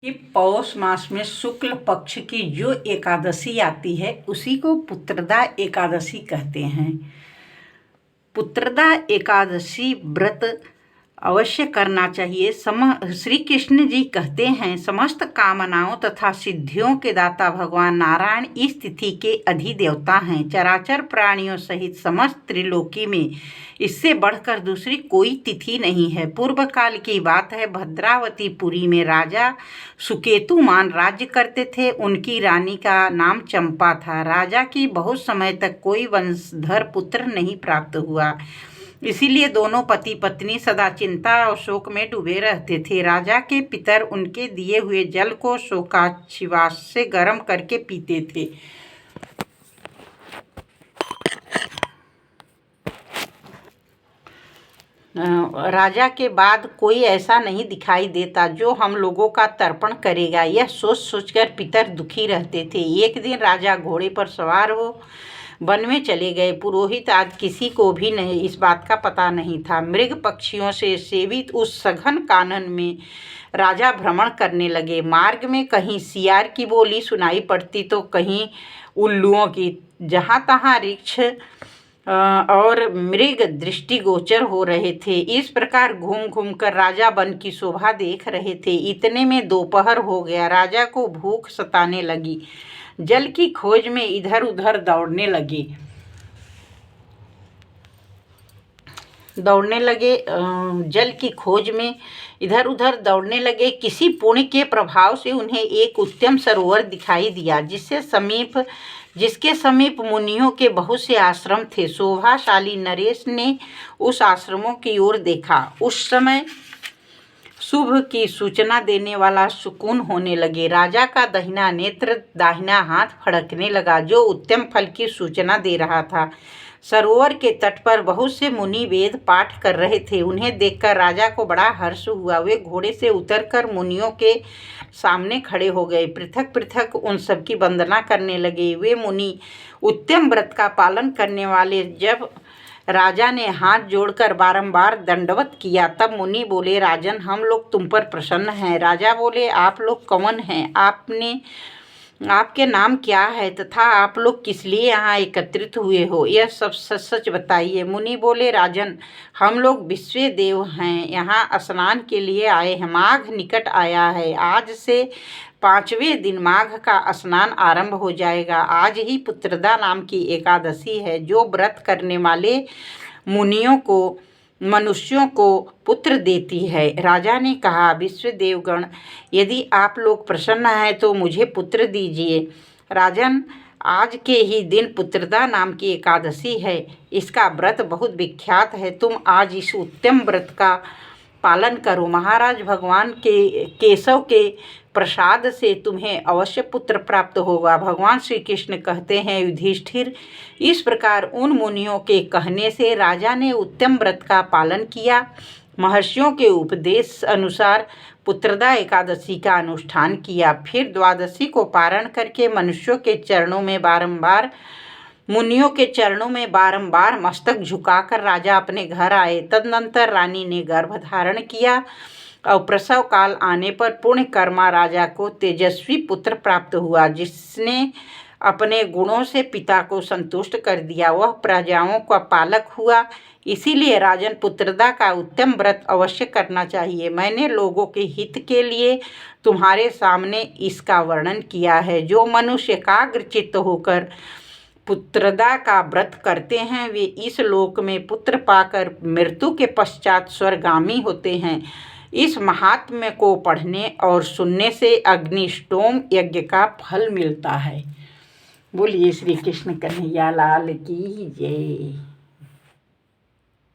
कि पौष मास में शुक्ल पक्ष की जो एकादशी आती है उसी को पुत्रदा एकादशी कहते हैं। पुत्रदा एकादशी व्रत अवश्य करना चाहिए। श्री कृष्ण जी कहते हैं, समस्त कामनाओं तथा सिद्धियों के दाता भगवान नारायण इस तिथि के अधिदेवता हैं। चराचर प्राणियों सहित समस्त त्रिलोकी में इससे बढ़कर दूसरी कोई तिथि नहीं है। पूर्व काल की बात है, भद्रावतीपुरी में राजा सुकेतुमान राज्य करते थे। उनकी रानी का नाम चंपा था। राजा की बहुत समय तक कोई वंशधर पुत्र नहीं प्राप्त हुआ, इसीलिए दोनों पति पत्नी सदा चिंता और शोक में डूबे रहते थे। राजा के पितर उनके दिए हुए जल को शोकाशिवास से गर्म करके पीते थे। राजा के बाद कोई ऐसा नहीं दिखाई देता जो हम लोगों का तर्पण करेगा, यह सोच सोचकर पितर दुखी रहते थे। एक दिन राजा घोड़े पर सवार हो वन में चले गए। पुरोहित आदि किसी को भी नहीं इस बात का पता नहीं था। मृग पक्षियों से सेवित उस सघन कानन में राजा भ्रमण करने लगे। मार्ग में कहीं सियार की बोली सुनाई पड़ती तो कहीं उल्लुओं की। जहाँ तहाँ वृक्ष और मृग दृष्टिगोचर हो रहे थे। इस प्रकार घूम घूम कर राजा वन की शोभा देख रहे थे। इतने में दोपहर हो गया। राजा को भूख सताने लगी। जल की खोज में इधर उधर दौड़ने लगे। जल की खोज में इधर उधर दौड़ने लगे। किसी पुण्य के प्रभाव से उन्हें एक उत्तम सरोवर दिखाई दिया, जिसके समीप मुनियों के बहुत से आश्रम थे। शोभाशाली नरेश ने उस आश्रमों की ओर देखा। उस समय शुभ की सूचना देने वाला सुकून होने लगे। राजा का दाहिना नेत्र दाहिना हाथ फड़कने लगा, जो उत्तम फल की सूचना दे रहा था। सरोवर के तट पर बहुत से मुनि वेद पाठ कर रहे थे। उन्हें देखकर राजा को बड़ा हर्ष हुआ। वे घोड़े से उतरकर मुनियों के सामने खड़े हो गए। पृथक पृथक उन सबकी वंदना करने लगे। वे मुनि उत्तम व्रत का पालन करने वाले। जब राजा ने हाथ जोड़कर बारंबार दंडवत किया, तब मुनि बोले, राजन, हम लोग तुम पर प्रसन्न हैं। राजा बोले, आप लोग कौन हैं? आपके नाम क्या है तथा आप लोग किस लिए यहाँ एकत्रित हुए हो? यह सब सच सच बताइए। मुनि बोले, राजन, हम लोग विश्व देव हैं, यहाँ स्नान के लिए आए हैं। माघ निकट आया है। आज से 5वें दिन माघ का स्नान आरंभ हो जाएगा। आज ही पुत्रदा नाम की एकादशी है, जो व्रत करने वाले मनुष्यों को पुत्र देती है। राजा ने कहा, विश्व देवगण, यदि आप लोग प्रसन्न हैं तो मुझे पुत्र दीजिए। राजन, आज के ही दिन पुत्रदा नाम की एकादशी है। इसका व्रत बहुत विख्यात है। तुम आज इस उत्तम व्रत का पालन करो। महाराज, भगवान के केशव के प्रसाद से तुम्हें अवश्य पुत्र प्राप्त होगा। भगवान श्री कृष्ण कहते हैं, युधिष्ठिर, इस प्रकार उन मुनियों के कहने से राजा ने उत्तम व्रत का पालन किया। महर्षियों के उपदेश अनुसार पुत्रदा एकादशी का अनुष्ठान किया। फिर द्वादशी को पारण करके मुनियों के चरणों में बारंबार मस्तक झुकाकर राजा अपने घर आए। तदनंतर रानी ने गर्भ धारण किया और प्रसव काल आने पर पुण्य कर्मा राजा को तेजस्वी पुत्र प्राप्त हुआ, जिसने अपने गुणों से पिता को संतुष्ट कर दिया। वह प्रजाओं का पालक हुआ। इसीलिए राजन, पुत्रदा का उत्तम व्रत अवश्य करना चाहिए। मैंने लोगों के हित के लिए तुम्हारे सामने इसका वर्णन किया है। जो मनुष्य एकाग्रचित्त होकर पुत्रदा का व्रत करते हैं, वे इस लोक में पुत्र पाकर मृत्यु के पश्चात स्वर्गामी होते हैं। इस महात्म्य को पढ़ने और सुनने से अग्निष्टोम यज्ञ का फल मिलता है। बोलिए श्री कृष्ण कन्हैया लाल की जय।